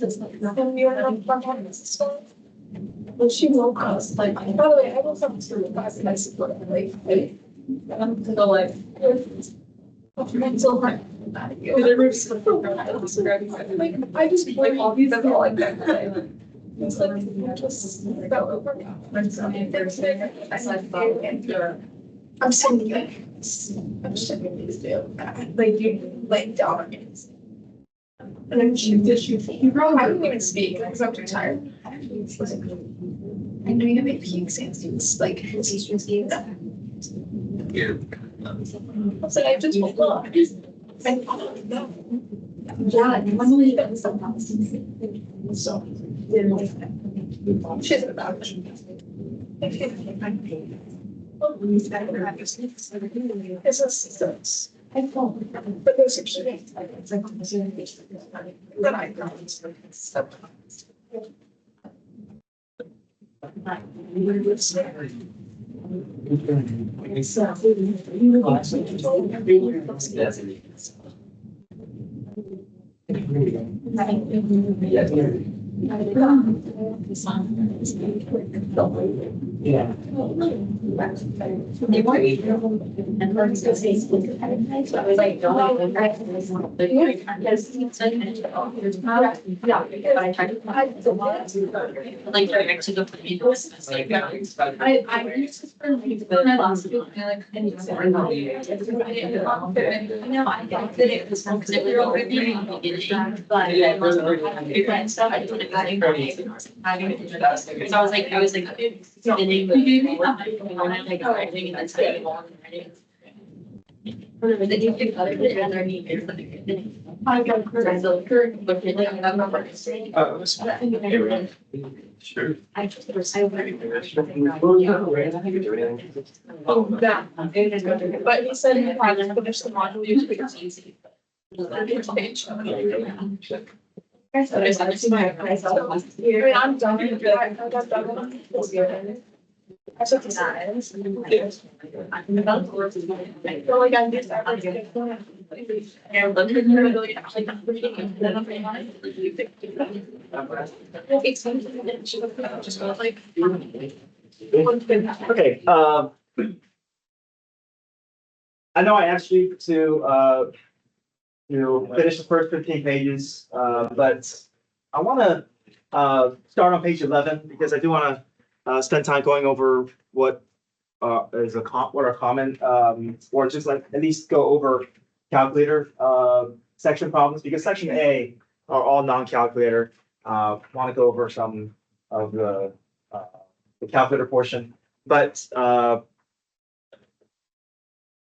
And we were not fun this one. Well, she woke us like, by the way, I woke up to the class and I support like, to go like, mental health. The roof's like, I just like all these are like that. It's like, just fell over. I'm sitting like, I'm sitting these two, like you, like down. And then she wrote, I didn't even speak because I'm too tired. I know you have a puke since it's like, it's just that. I was like, I just woke up. And yeah, normally that was sometimes. So, she's about it. It's a six. I thought, but there's a key. It's like then I promise. Yeah. They weren't even. And learning to say something. So I was like, no, I don't know. Because it's like, yeah, but I tried to. Like, direct to the point. I used to spend when I lost it, I like, and it's more than. No, I thought that it was because it was already in the beginning, but I wasn't and stuff. I didn't have so I was like, beginning, but like writing and then studying more and writing. Whatever they do, other than other needs, like I got current, but really I'm not saying. Sure. I just was Oh, yeah. But he said he had to finish the module because it's easy. I'm done. I got done. I took the science. I feel like I did that. Okay, I know I asked you to, finish the first 15 pages, but I want to start on page 11 because I do want to spend time going over what is what are common, or just like at least go over calculator section problems because section A are all non-calculator. Want to go over some of the calculator portion, but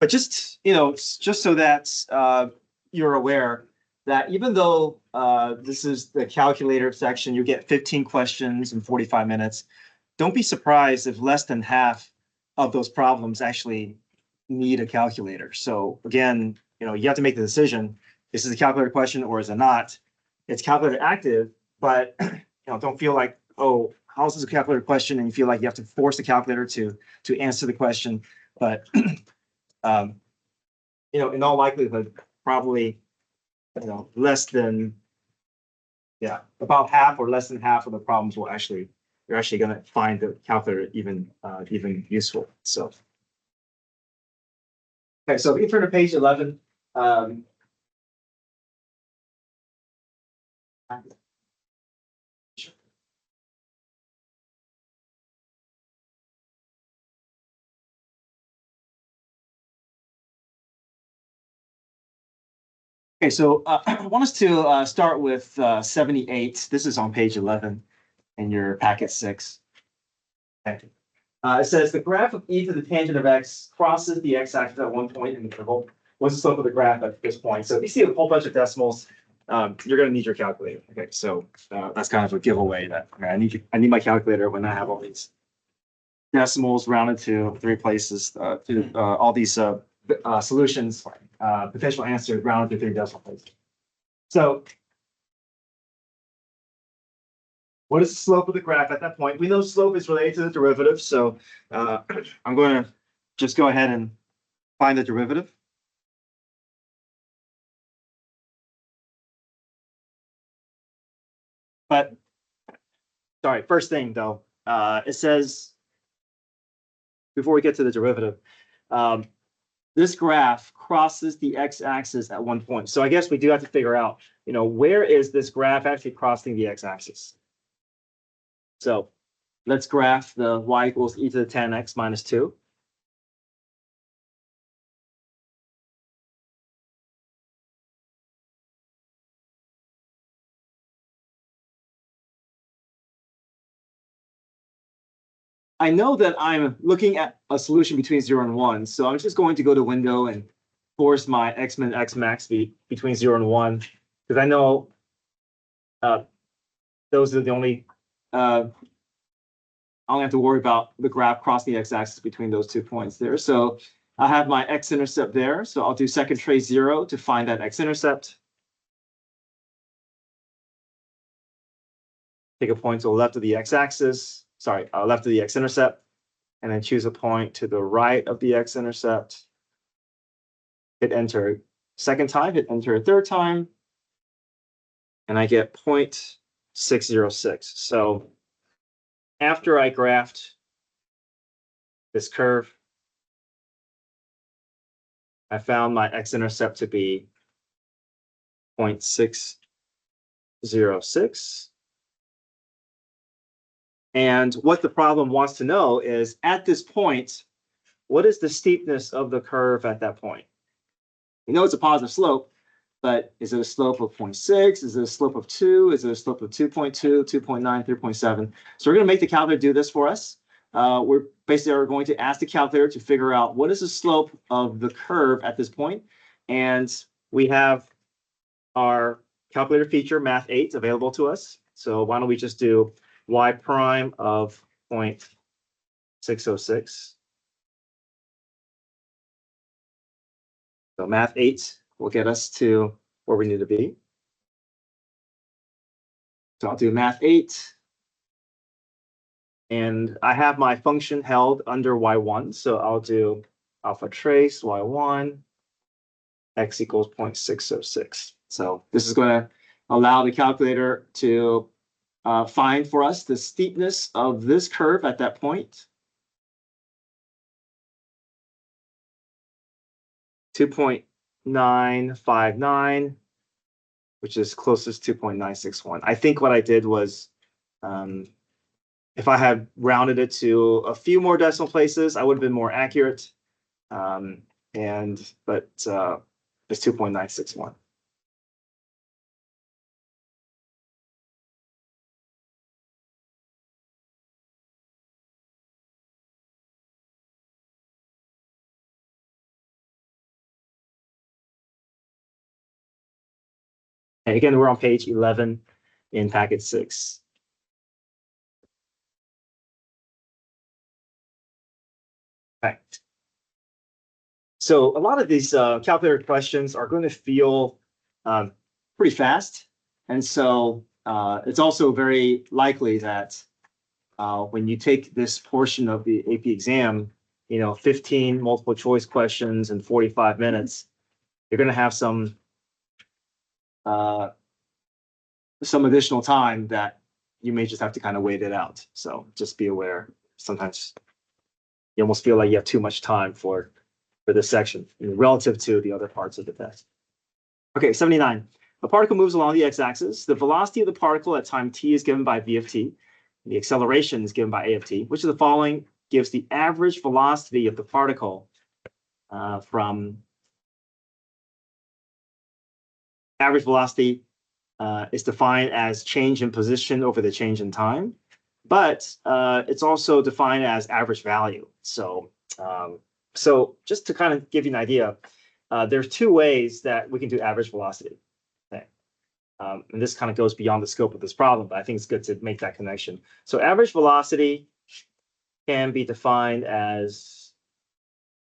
just just so that you're aware that even though this is the calculator section, you get 15 questions in 45 minutes. Don't be surprised if less than half of those problems actually need a calculator. So again, you have to make the decision: is this a calculator question or is it not? It's calculator active, but don't feel like, oh, how is this a calculator question? And you feel like you have to force the calculator to answer the question. But in all likelihood, probably less than about half or less than half of the problems will you're actually going to find the calculator even useful. So okay, so if you turn to page 11. Okay, so I want us to start with 78. This is on page 11 in your packet 6. Okay. It says the graph of e to the tangent of x crosses the x-axis at one point in the interval. What's the slope of the graph at this point? So if you see a whole bunch of decimals, you're going to need your calculator. Okay, so that's kind of a giveaway that I need my calculator when I have all these decimals rounded to 3 places, to all these solutions, potential answers rounded to 3 decimal places. So what is the slope of the graph at that point? We know slope is related to the derivative, so I'm going to just go ahead and find the derivative. But sorry, first thing though, it says before we get to the derivative, this graph crosses the x-axis at one point. So I guess we do have to figure out, where is this graph actually crossing the x-axis? So let's graph the y equals e to the 10x minus 2. I know that I'm looking at a solution between 0 and 1, so I'm just going to go to window and force my x min x max be between 0 and 1, because I know those are the only I only have to worry about the graph crossing the x-axis between those 2 points there. So I have my x-intercept there. So I'll do second trace 0 to find that x-intercept. Take a point to the left of the x-axis, left of the x-intercept, and then choose a point to the right of the x-intercept. Hit enter second time, hit enter a third time, and I get 0.606. So after I graphed this curve, I found my x-intercept to be 0.606. And what the problem wants to know is, at this point, what is the steepness of the curve at that point? We know it's a positive slope, but is it a slope of 0.6? Is it a slope of 2? Is it a slope of 2.2, 2.9, 3.7? So we're going to make the calculator do this for us. We're going to ask the calculator to figure out what is the slope of the curve at this point. And we have our calculator feature, Math 8, available to us. So why don't we just do y prime of 0.606. So Math 8 will get us to where we need to be. So I'll do Math 8. And I have my function held under y1. So I'll do alpha trace y1, x equals 0.606. So this is going to allow the calculator to find for us the steepness of this curve at that point. 2.959, which is closest to 2.961. I think what I did was, if I had rounded it to a few more decimal places, I would have been more accurate. But it's 2.961. And again, we're on page 11 in packet 6. Right. So a lot of these calculator questions are going to feel pretty fast. And so it's also very likely that when you take this portion of the AP exam, 15 multiple choice questions in 45 minutes, you're going to have some additional time that you may just have to kind of wait it out. So just be aware. Sometimes you almost feel like you have too much time for this section relative to the other parts of the test. Okay, 79. A particle moves along the x-axis. The velocity of the particle at time t is given by v of t. The acceleration is given by a of t. Which of the following gives the average velocity of the particle from average velocity is defined as change in position over the change in time, but it's also defined as average value. So just to kind of give you an idea, there's 2 ways that we can do average velocity. Okay. And this kind of goes beyond the scope of this problem, but I think it's good to make that connection. So average velocity can be defined as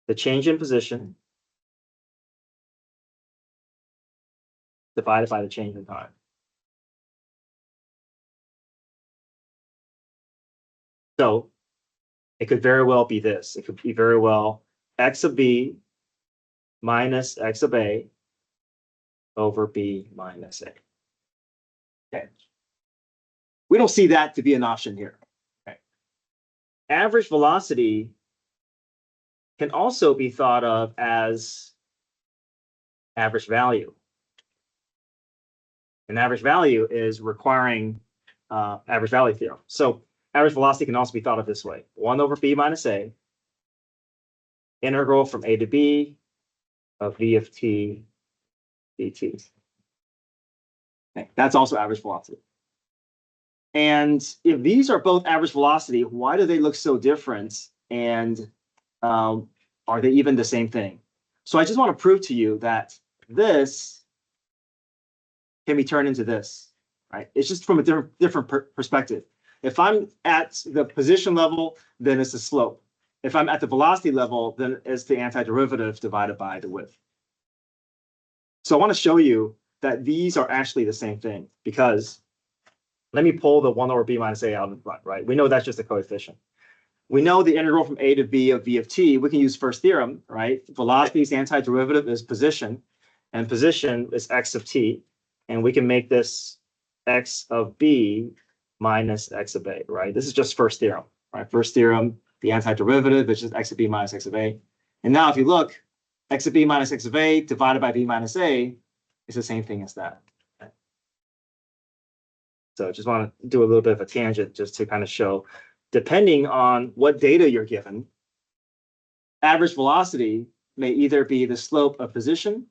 the change in position divided by the change in time. So it could very well be this. It could be very well x of b minus x of a over b minus a. Okay. We don't see that to be an option here. Okay. Average velocity can also be thought of as average value. And average value is requiring average value theorem. So average velocity can also be thought of this way: 1 over b minus a, integral from a to b of v of t dt. Okay, that's also average velocity. And if these are both average velocity, why do they look so different? And are they even the same thing? So I just want to prove to you that this can be turned into this, right? It's just from a different perspective. If I'm at the position level, then it's the slope. If I'm at the velocity level, then it's the antiderivative divided by the width. So I want to show you that these are actually the same thing, because let me pull the 1 over b minus a out in front, right? We know that's just a coefficient. We know the integral from a to b of v of t. We can use first theorem, right? Velocity's antiderivative is position, and position is x of t. And we can make this x of b minus x of a, right? This is just first theorem, right? First theorem, the antiderivative is just x of b minus x of a. And now if you look, x of b minus x of a divided by b minus a is the same thing as that. So I just want to do a little bit of a tangent just to kind of show, depending on what data you're given, average velocity may either be the slope of position,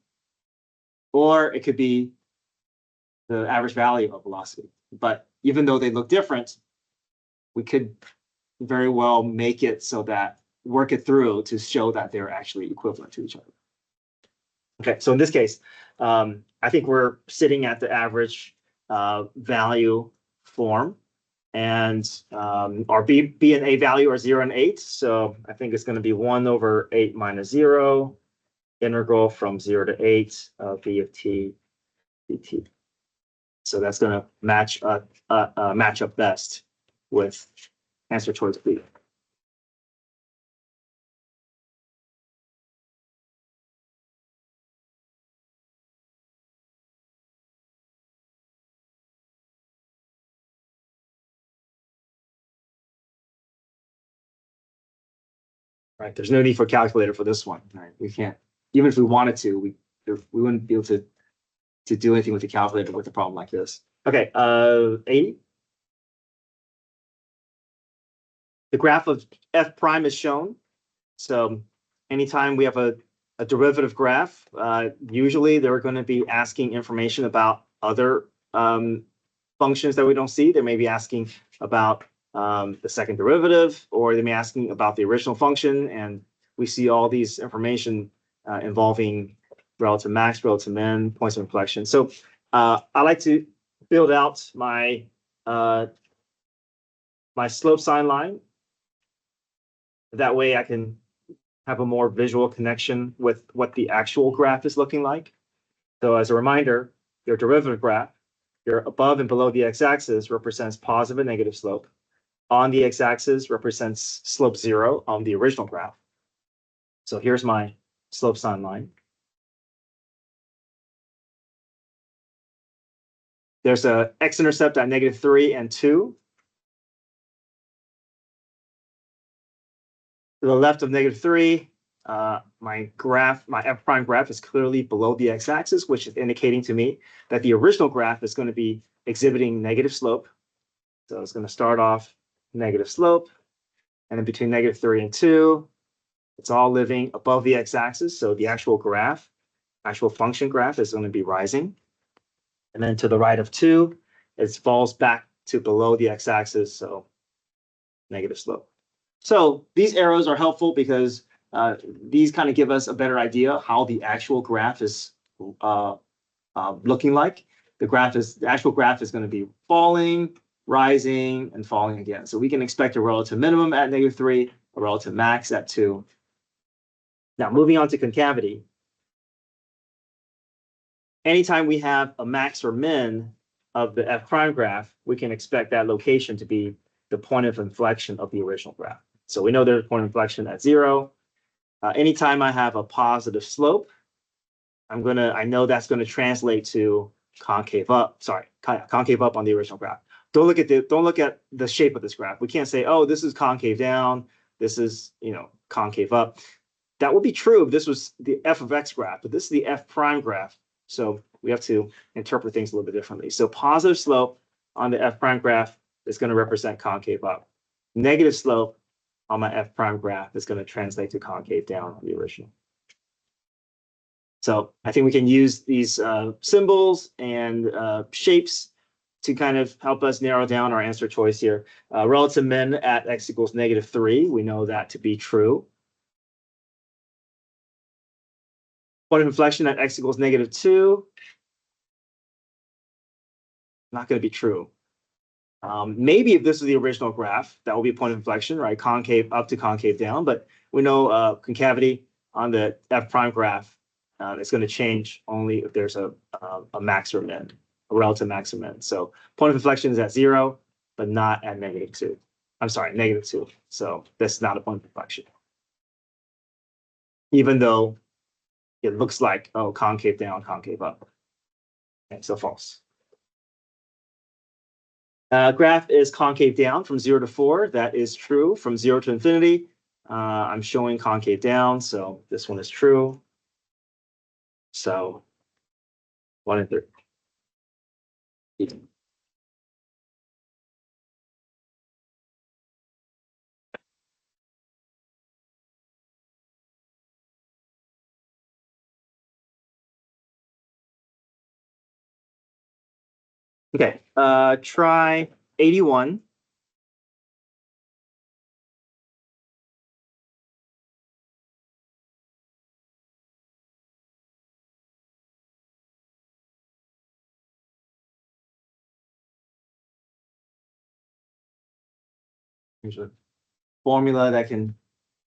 or it could be the average value of velocity. But even though they look different, we could very well make it so that, work it through to show that they're actually equivalent to each other. Okay, so in this case, I think we're sitting at the average value form, and our b and a value are 0 and 8. So I think it's going to be 1 over 8 minus 0, integral from 0 to 8 of v of t dt. So that's going to match up best with answer choice B. Right, there's no need for a calculator for this one. Right, we can't, even if we wanted to, we wouldn't be able to do anything with the calculator with a problem like this. Okay, 80. The graph of f prime is shown. So anytime we have a derivative graph, usually they're going to be asking information about other functions that we don't see. They may be asking about the second derivative, or they may be asking about the original function, and we see all these information involving relative max, relative min, points of inflection. So I like to build out my my slope sign line. That way I can have a more visual connection with what the actual graph is looking like. So as a reminder, your derivative graph, your above and below the x-axis represents positive and negative slope. On the x-axis represents slope 0 on the original graph. So here's my slope sign line. There's a x-intercept at -3 and 2. To the left of -3, my f prime graph is clearly below the x-axis, which is indicating to me that the original graph is going to be exhibiting negative slope. So it's going to start off negative slope, and then between -3 and 2, it's all living above the x-axis. So the actual graph, actual function graph, is going to be rising. And then to the right of 2, it falls back to below the x-axis, so negative slope. So these arrows are helpful because these kind of give us a better idea how the actual graph is looking like. The actual graph is going to be falling, rising, and falling again. So we can expect a relative minimum at -3, a relative max at 2. Now moving on to concavity. Anytime we have a max or min of the f prime graph, we can expect that location to be the point of inflection of the original graph. So we know there's a point of inflection at 0. Anytime I have a positive slope, I know that's going to translate to concave up on the original graph. don't look at the shape of this graph. We can't say, oh, this is concave down, this is, concave up. That would be true if this was the f of x graph, but this is the f prime graph. So we have to interpret things a little bit differently. So positive slope on the f prime graph is going to represent concave up. Negative slope on my f prime graph is going to translate to concave down on the original. So I think we can use these symbols and shapes to kind of help us narrow down our answer choice here. Relative min at x equals -3, we know that to be true. Point of inflection at x equals -2, not going to be true. Maybe if this is the original graph, that will be a point of inflection, right? Concave up to concave down, but we know concavity on the f prime graph is going to change only if there's a max or min, a relative max or min. So point of inflection is at 0, but not at -2. I'm sorry, -2. So this is not a point of inflection. Even though it looks like, oh, concave down, concave up. Okay, so false. Graph is concave down from 0 to 4. That is true. From 0 to infinity, I'm showing concave down, so this one is true. So 1 and 3. Okay, try 81. Here's a formula that can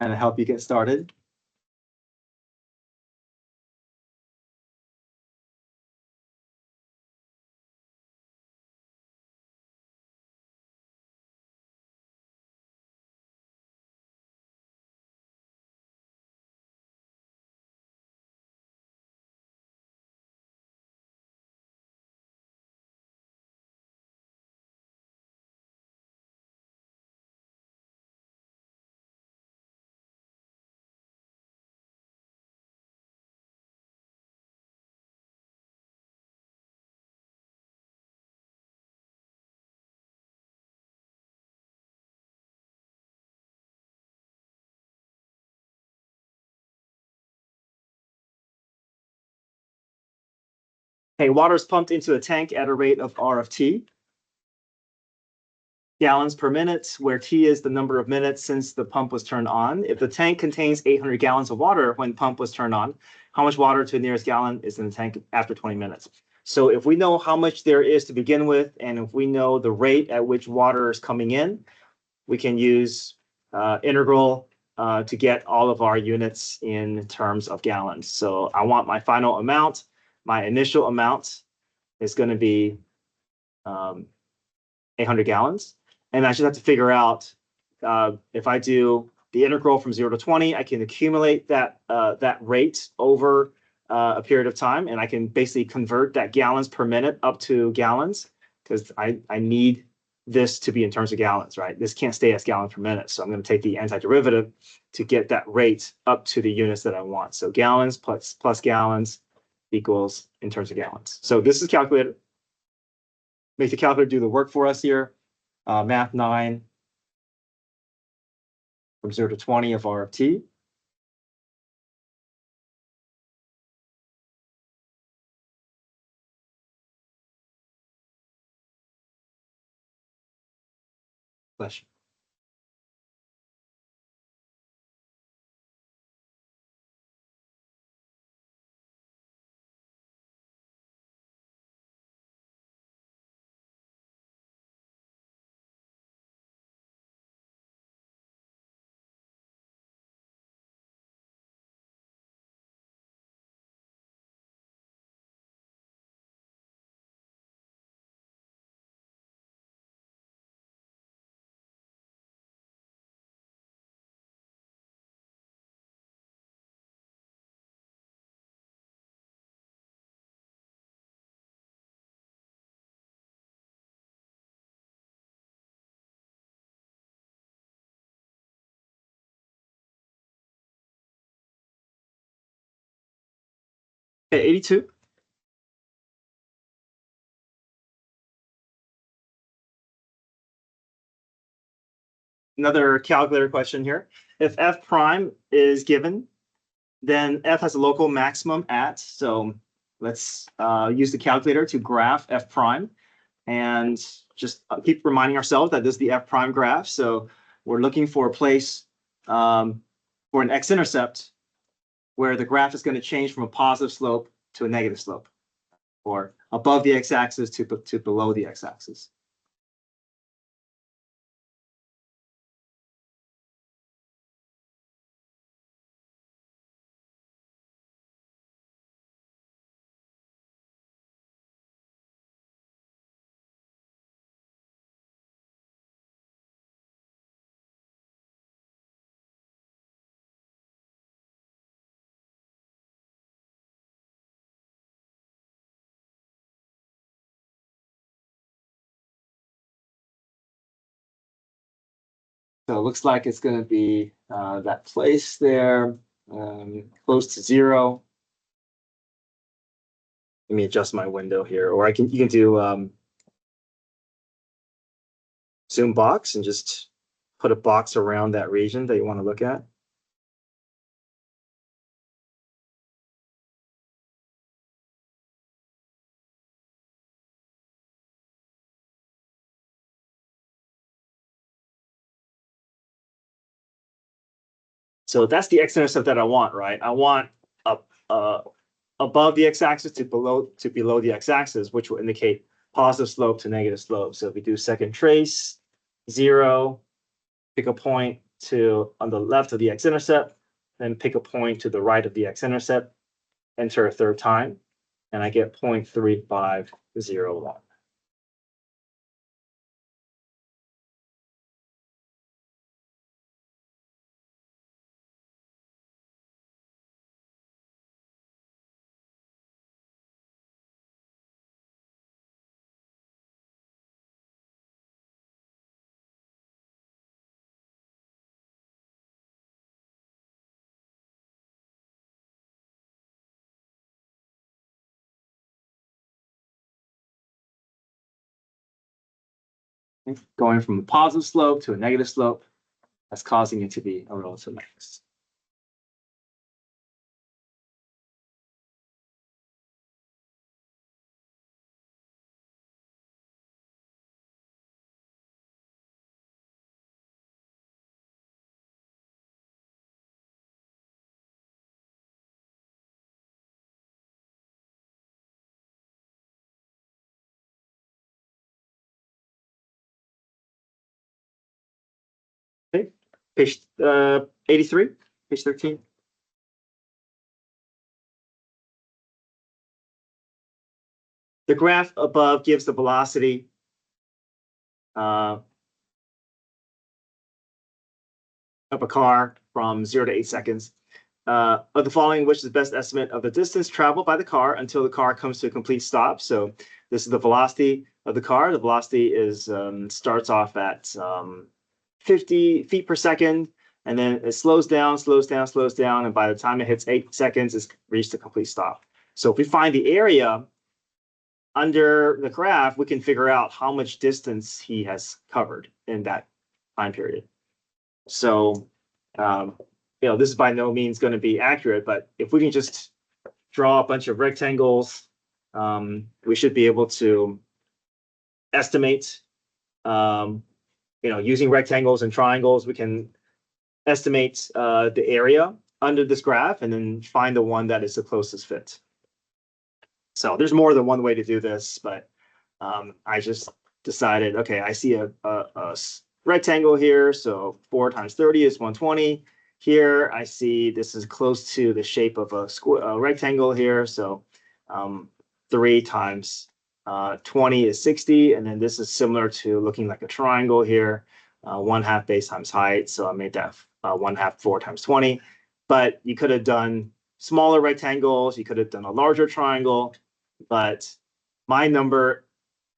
kind of help you get started. Okay, water is pumped into a tank at a rate of R of T. Gallons per minute, where T is the number of minutes since the pump was turned on. If the tank contains 800 gallons of water when pump was turned on, how much water to the nearest gallon is in the tank after 20 minutes? So if we know how much there is to begin with, and if we know the rate at which water is coming in, we can use integral to get all of our units in terms of gallons. So I want my final amount. My initial amount is going to be 800 gallons. And I just have to figure out if I do the integral from 0 to 20, I can accumulate that rate over a period of time, and I can basically convert that gallons per minute up to gallons, because I need this to be in terms of gallons, right? This can't stay as gallons per minute. So I'm going to take the antiderivative to get that rate up to the units that I want. So gallons plus gallons equals in terms of gallons. So this is calculated. Make the calculator do the work for us here. Math 9 from 0 to 20 of R of T. Question. Okay, 82. Another calculator question here. If f prime is given, then f has a local maximum at. So let's use the calculator to graph f prime, and just keep reminding ourselves that this is the f prime graph. So we're looking for a place for an x-intercept where the graph is going to change from a positive slope to a negative slope, or above the x-axis to below the x-axis. So it looks like it's going to be that place there, close to 0. Let me adjust my window here, or you can do zoom box and just put a box around that region that you want to look at. So that's the x-intercept that I want, right? I want above the x-axis to below the x-axis, which will indicate positive slope to negative slope. So if we do second trace, 0, pick a point on the left of the x-intercept, then pick a point to the right of the x-intercept, enter a third time, and I get 0.3501. Going from a positive slope to a negative slope, that's causing it to be a relative max. Okay, page 83, page 13. The graph above gives the velocity of a car from 0 to 8 seconds. Of the following, which is the best estimate of the distance traveled by the car until the car comes to a complete stop? So this is the velocity of the car. The velocity is starts off at 50 feet per second, and then it slows down, and by the time it hits 8 seconds, it's reached a complete stop. So if we find the area under the graph, we can figure out how much distance he has covered in that time period. So, this is by no means going to be accurate, but if we can just draw a bunch of rectangles, we should be able to estimate, using rectangles and triangles, we can estimate the area under this graph and then find the one that is the closest fit. So there's more than one way to do this, but I just decided, okay, I see a rectangle here, so 4 times 30 is 120. Here I see this is close to the shape of a rectangle here, so 3 times 20 is 60, and then this is similar to looking like a triangle here, 1/2 base times height, so I made that 1/2 4 times 20. But you could have done smaller rectangles, you could have done a larger triangle, but my number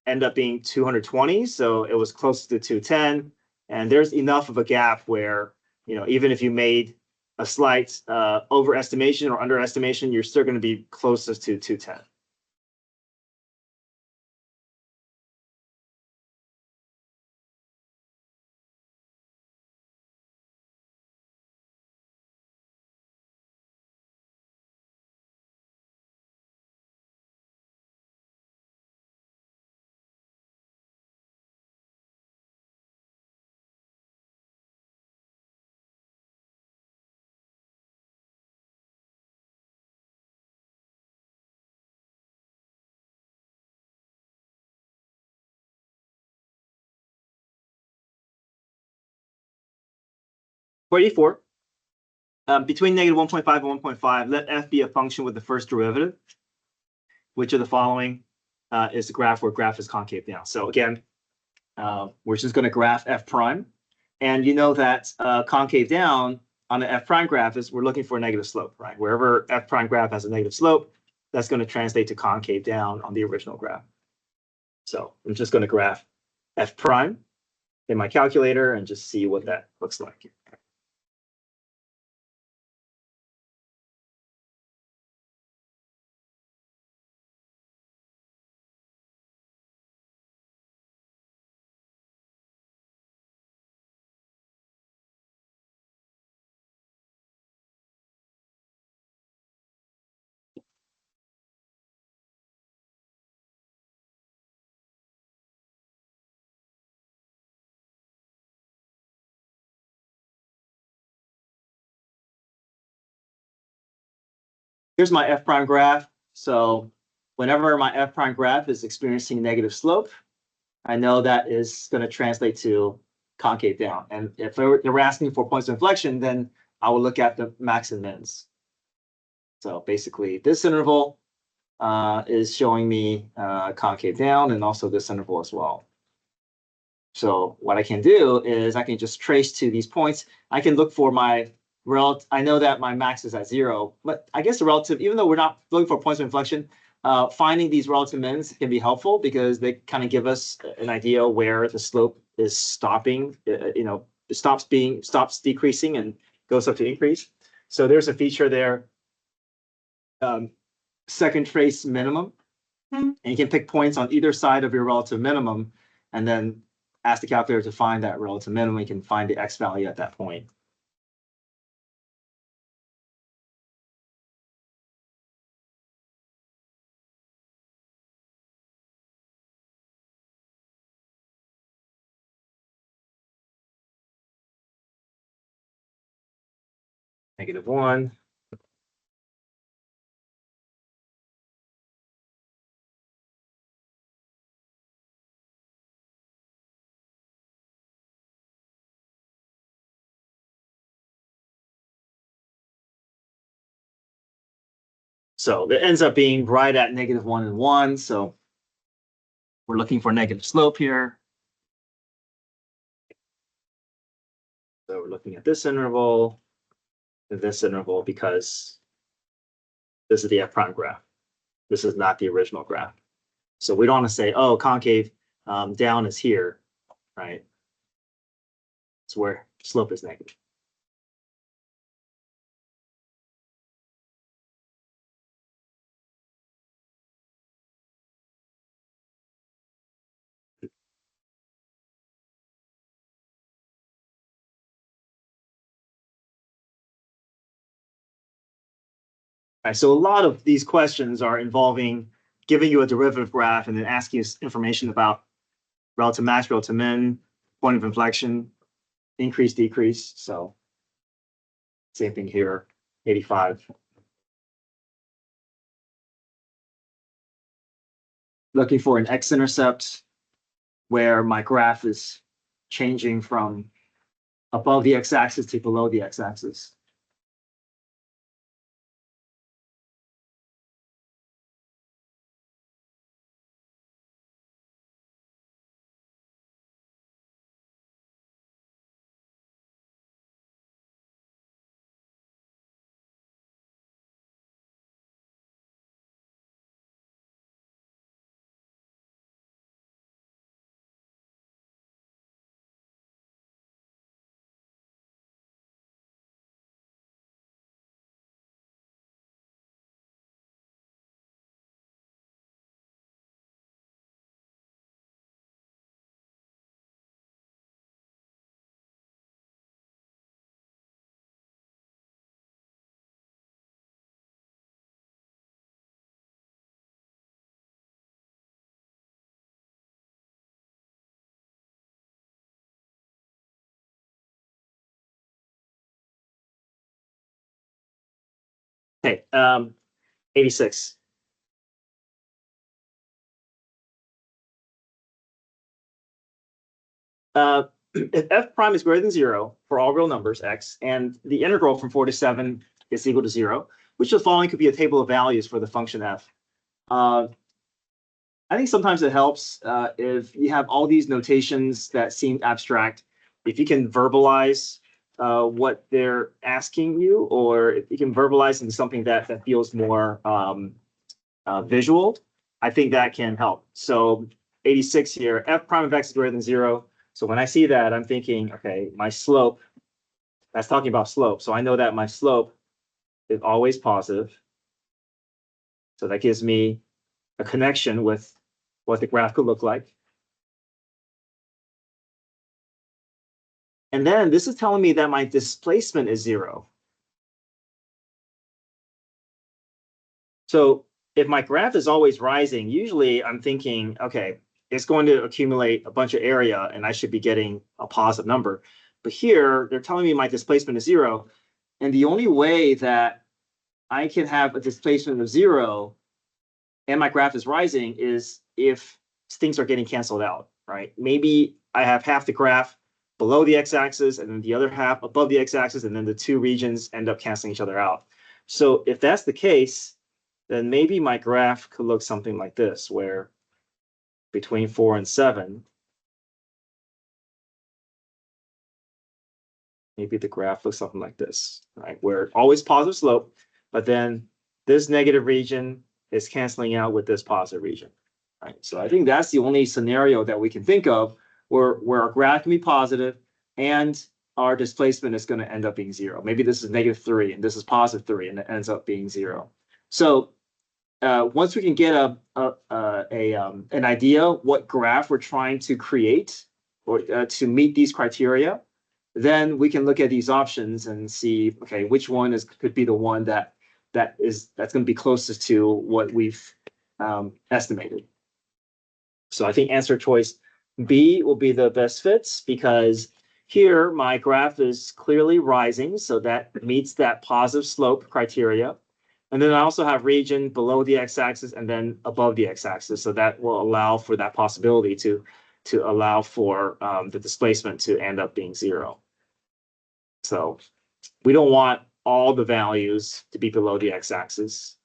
ended up being 220, so it was close to 210, and there's enough of a gap where, even if you made a slight overestimation or underestimation, you're still going to be closest to 210. For 84, between negative 1.5 and 1.5, let f be a function with the first derivative. Which of the following is the graph where graph is concave down? So again, we're just going to graph f prime. And you know that concave down on the f prime graph is we're looking for a negative slope, right? Wherever f prime graph has a negative slope, that's going to translate to concave down on the original graph. So I'm just going to graph f prime in my calculator and just see what that looks like. Here's my f prime graph. So whenever my f prime graph is experiencing negative slope, I know that is going to translate to concave down. And if they were asking for points of inflection, then I will look at the max and mins. So basically, this interval is showing me concave down, and also this interval as well. So what I can do is I can just trace to these points. I can look for my relative. I know that my max is at 0, but I guess the relative, even though we're not looking for points of inflection, finding these relative mins can be helpful because they kind of give us an idea where the slope is stopping. It stops decreasing and goes up to increase. So there's a feature there, second trace minimum, and you can pick points on either side of your relative minimum, and then ask the calculator to find that relative minimum. You can find the x value at that point. -1. So it ends up being right at -1 and 1. So we're looking for negative slope here. So we're looking at this interval and this interval because this is the f prime graph. This is not the original graph. So we don't want to say, oh, concave down is here, right? It's where slope is negative. Right, so a lot of these questions are involving giving you a derivative graph and then asking you information about relative max, relative min, point of inflection, increase, decrease. So same thing here, 85. Looking for an x-intercept where my graph is changing from above the x-axis to below the x-axis. Okay, 86. If f prime is greater than 0 for all real numbers x, and the integral from 4 to 7 is equal to 0, which of the following could be a table of values for the function f? I think sometimes it helps if you have all these notations that seem abstract, if you can verbalize what they're asking you, or if you can verbalize into something that feels more visual, I think that can help. So 86 here, f prime of x is greater than 0. So when I see that, I'm thinking, okay, my slope, that's talking about slope. So I know that my slope is always positive. So that gives me a connection with what the graph could look like. And then this is telling me that my displacement is 0. So if my graph is always rising, usually I'm thinking, okay, it's going to accumulate a bunch of area and I should be getting a positive number. But here they're telling me my displacement is 0. And the only way that I can have a displacement of 0 and my graph is rising is if things are getting canceled out, right? Maybe I have half the graph below the x-axis and then the other half above the x-axis, and then the two regions end up canceling each other out. So if that's the case, then maybe my graph could look something like this, where between 4 and 7, maybe the graph looks something like this, right? Where always positive slope, but then this negative region is canceling out with this positive region, right? So I think that's the only scenario that we can think of where our graph can be positive and our displacement is going to end up being 0. Maybe this is -3 and this is +3 and it ends up being 0. So once we can get an idea what graph we're trying to create or to meet these criteria, then we can look at these options and see, okay, which one could be the one that's going to be closest to what we've estimated. So I think answer choice B will be the best fits, because here my graph is clearly rising, so that meets that positive slope criteria. And then I also have region below the x-axis and then above the x-axis, so that will allow for that possibility to allow for the displacement to end up being 0. So we don't want all the values to be below the x-axis.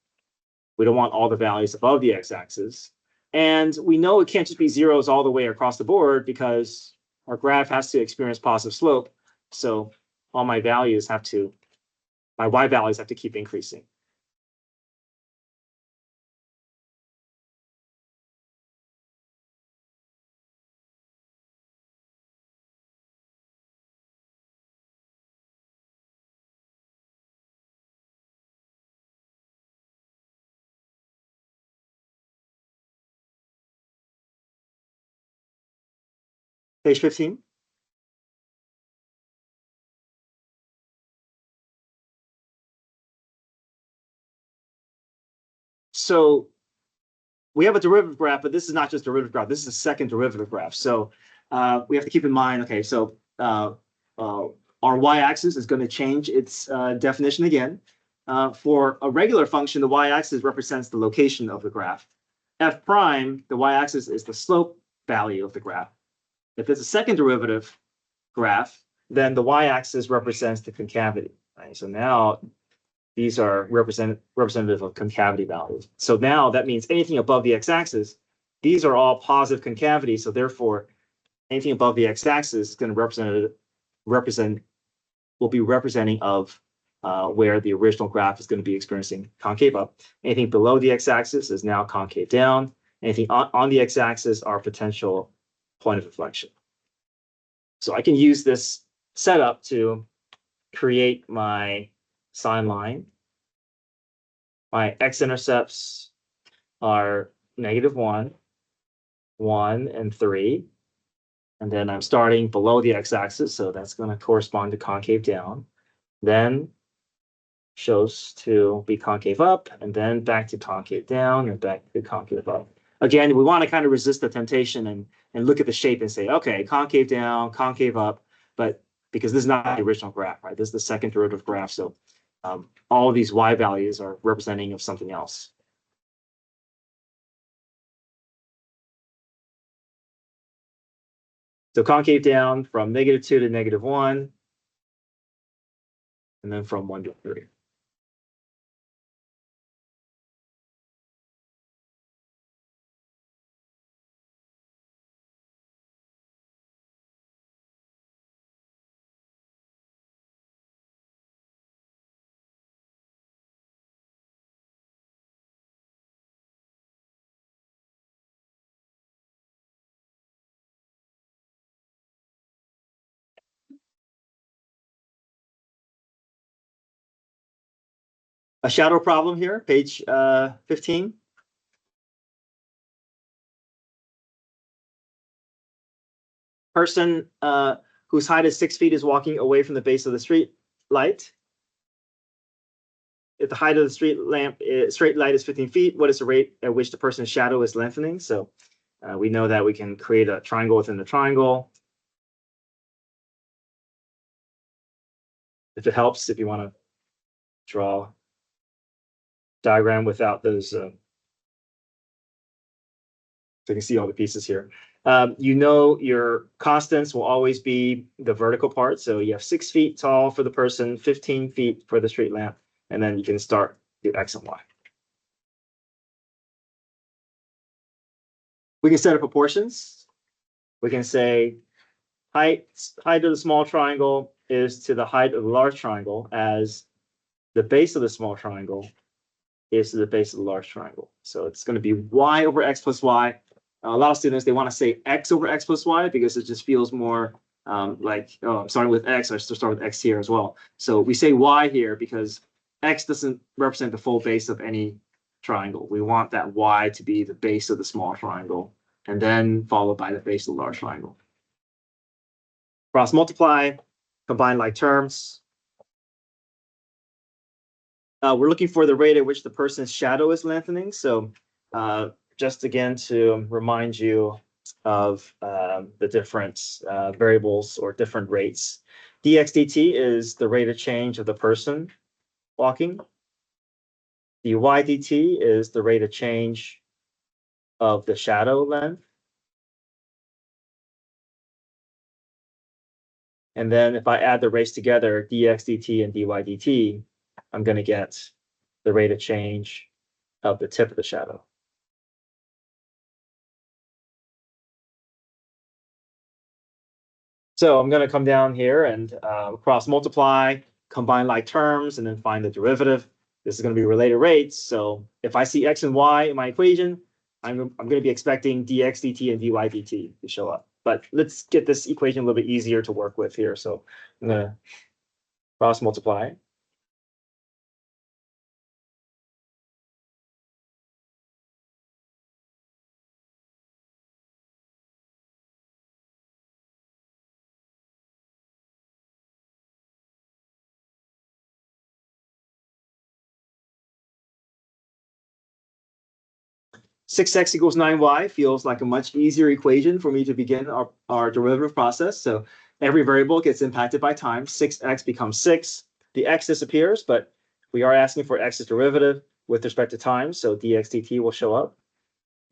We don't want all the values above the x-axis. And we know it can't just be zeros all the way across the board, because our graph has to experience positive slope. So all my values my y values have to keep increasing. Page 15. So we have a derivative graph, but this is not just a derivative graph. This is a second derivative graph. So we have to keep in mind, okay, so our y-axis is going to change its definition again. For a regular function, the y-axis represents the location of the graph. F prime, the y-axis is the slope value of the graph. If it's a second derivative graph, then the y-axis represents the concavity. Right? So now these are representative of concavity values. So now that means anything above the x-axis, these are all positive concavities. So therefore, anything above the x-axis is going to will be representing of where the original graph is going to be experiencing concave up. Anything below the x-axis is now concave down. Anything on the x-axis are potential point of inflection. So I can use this setup to create my sine line. My x-intercepts are -1, 1, and 3. And then I'm starting below the x-axis, so that's going to correspond to concave down. Then shows to be concave up, and then back to concave down, and back to concave up. Again, we want to kind of resist the temptation and look at the shape and say, okay, concave down, concave up, but because this is not the original graph, right? This is the second derivative graph, so all of these y values are representing of something else. So concave down from -2 to -1, and then from 1 to 3. A shadow problem here, page 15. Person whose height is 6 feet is walking away from the base of the street light. If the height of the street light is 15 feet, what is the rate at which the person's shadow is lengthening? So we know that we can create a triangle within the triangle. If it helps, if you want to draw a diagram without those, so you can see all the pieces here. You know your constants will always be the vertical part. So you have 6 feet tall for the person, 15 feet for the street lamp, and then you can start do X and Y. We can set up proportions. We can say height of the small triangle is to the height of the large triangle as the base of the small triangle is to the base of the large triangle. So it's going to be y over x plus y. A lot of students, they want to say x over x plus y because it just feels more like, oh, I'm starting with x, I should start with x here as well. So we say y here because x doesn't represent the full base of any triangle. We want that y to be the base of the small triangle and then followed by the base of the large triangle. Cross multiply, combine like terms. We're looking for the rate at which the person's shadow is lengthening. So just again to remind you of the different variables or different rates. dx dt is the rate of change of the person walking. dy dt is the rate of change of the shadow length. And then if I add the rates together, dx dt and dy dt, I'm going to get the rate of change of the tip of the shadow. So I'm going to come down here and cross multiply, combine like terms, and then find the derivative. This is going to be related rates. So if I see x and y in my equation, I'm going to be expecting dx dt and dy dt to show up. But let's get this equation a little bit easier to work with here. So I'm going to cross multiply. Six x equals 9y feels like a much easier equation for me to begin our derivative process. So every variable gets impacted by time. 6x becomes 6. The x disappears, but we are asking for x's derivative with respect to time. So dx dt will show up.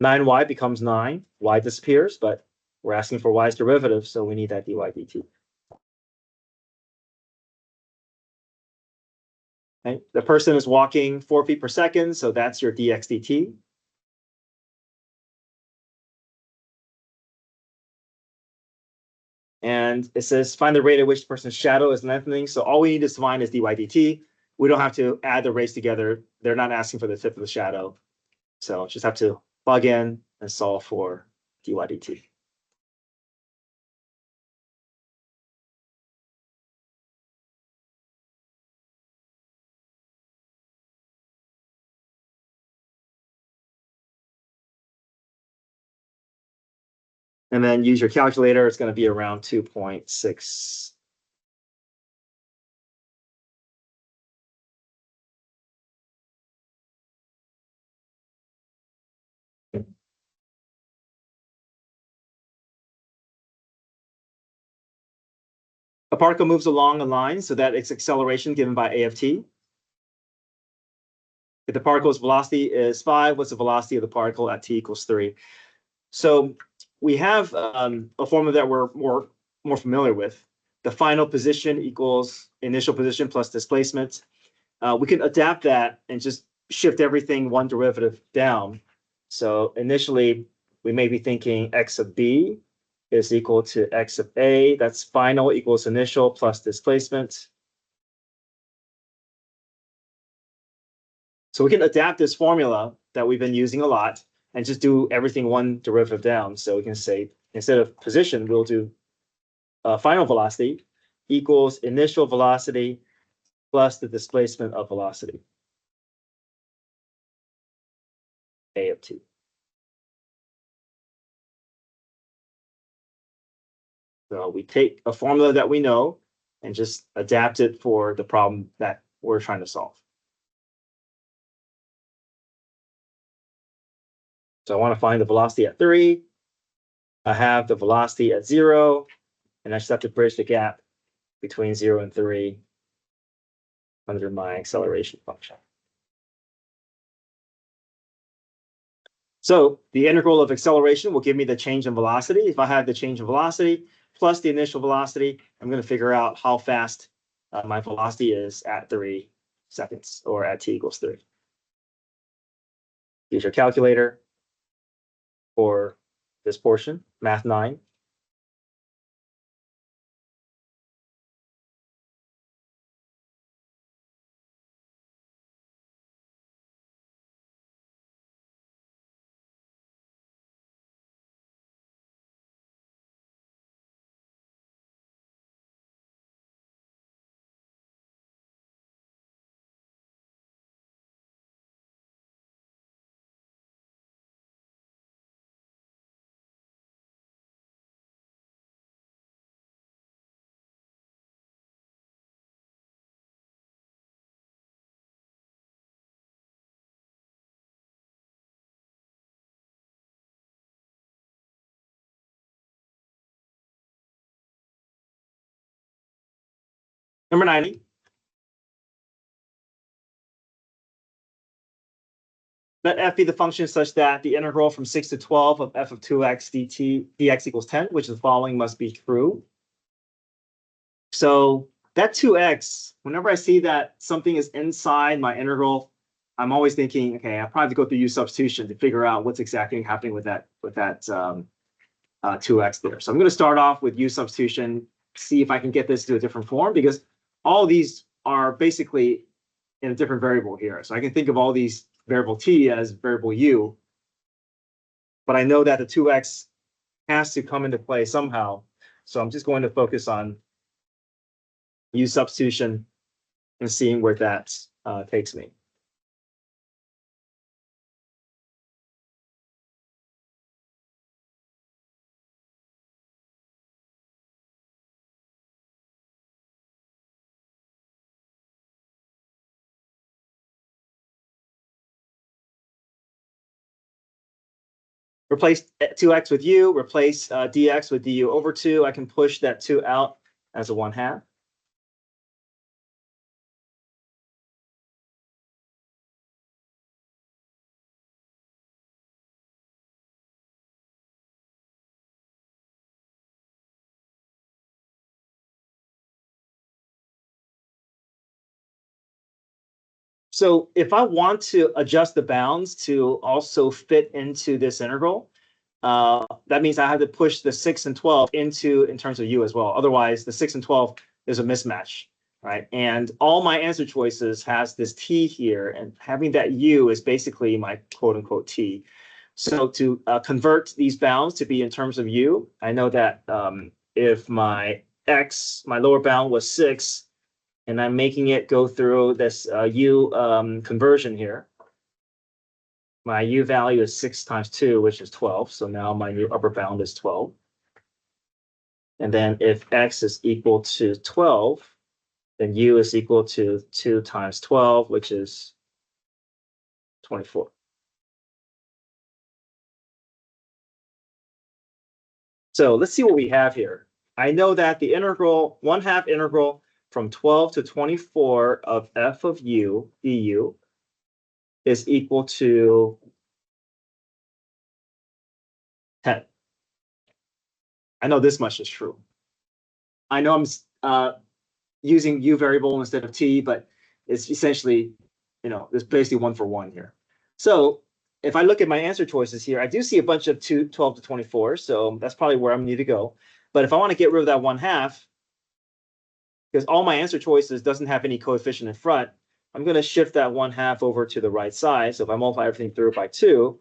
9y becomes 9. Y disappears, but we're asking for y's derivative, so we need that dy dt. Okay. The person is walking 4 feet per second, so that's your dx dt. And it says find the rate at which the person's shadow is lengthening. So all we need to find is dy dt. We don't have to add the rates together. They're not asking for the tip of the shadow. So just have to plug in and solve for dy dt. And then use your calculator. It's going to be around 2.6. A particle moves along a line so that its acceleration given by a of t If the particle's velocity is 5, what's the velocity of the particle at t equals 3? So we have a formula that we're more familiar with. The final position equals initial position plus displacement. We can adapt that and just shift everything one derivative down. So initially, we may be thinking x of b is equal to x of a. That's final equals initial plus displacement. So we can adapt this formula that we've been using a lot and just do everything one derivative down. So we can say, instead of position, we'll do final velocity equals initial velocity plus the displacement of velocity, a of t. So we take a formula that we know and just adapt it for the problem that we're trying to solve. So I want to find the velocity at 3. I have the velocity at 0, and I just have to bridge the gap between 0 and 3 under my acceleration function. So the integral of acceleration will give me the change in velocity. If I have the change in velocity plus the initial velocity, I'm going to figure out how fast my velocity is at 3 seconds or at t equals 3. Use your calculator for this portion, Math 9. Number 90. Let f be the function such that the integral from 6 to 12 of f of 2x dx equals 10, which the following must be true. So that 2x, whenever I see that something is inside my integral, I'm always thinking, okay, I probably have to go through u substitution to figure out what's exactly happening with that 2x there. So I'm going to start off with u substitution, see if I can get this to a different form, because all these are basically in a different variable here. So I can think of all these variable t as variable u, but I know that the 2x has to come into play somehow. So I'm just going to focus on u substitution and seeing where that takes me. Replace 2x with u, replace dx with du over 2. I can push that 2 out as a 1/2. So if I want to adjust the bounds to also fit into this integral, that means I have to push the 6 and 12 into in terms of u as well. Otherwise, the 6 and 12 is a mismatch, right? And all my answer choices has this t here, and having that u is basically my quote unquote t. So to convert these bounds to be in terms of u, I know that if my x, my lower bound was 6, and I'm making it go through this u conversion here. My u value is 6 times 2, which is 12. So now my new upper bound is 12. And then if x is equal to 12, then u is equal to 2 times 12, which is 24. So let's see what we have here. I know that the integral, 1/2 integral from 12 to 24 of f of u du is equal to 10. I know this much is true. I know I'm using u variable instead of t, but it's essentially, there's basically 1 for 1 here. So if I look at my answer choices here, I do see a bunch of 12 to 24. So that's probably where I need to go. But if I want to get rid of that 1/2, because all my answer choices doesn't have any coefficient in front, I'm going to shift that 1/2 over to the right side. So if I multiply everything through by 2,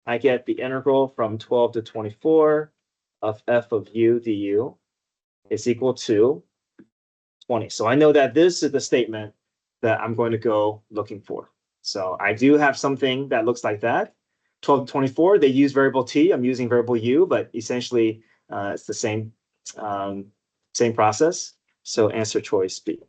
I get the integral from 12 to 24 of f of u du is equal to 20. So I know that this is the statement that I'm going to go looking for. So I do have something that looks like that. 12 to 24, they use variable t. I'm using variable u, but essentially it's the same process. So answer choice B.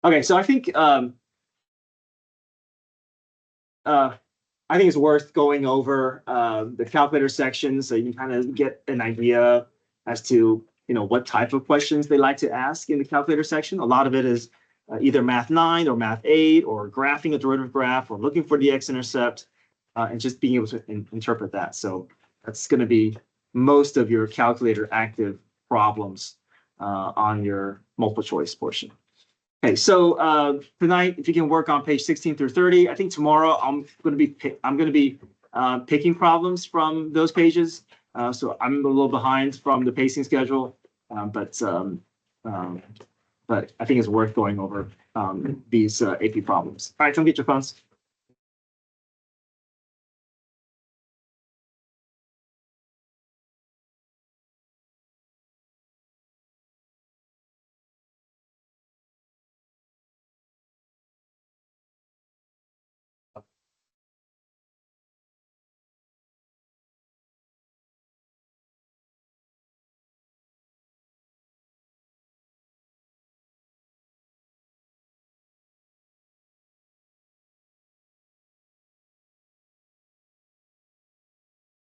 Okay, so I think it's worth going over the calculator section so you can kind of get an idea as to what type of questions they like to ask in the calculator section. A lot of it is either Math 9 or Math 8 or graphing a derivative graph or looking for the x-intercept and just being able to interpret that. So that's going to be most of your calculator active problems on your multiple choice portion. Okay, so tonight, if you can work on page 16 through 30, I think tomorrow I'm going to be picking problems from those pages. So I'm a little behind from the pacing schedule, but I think it's worth going over these AP problems. All right, come get your phones.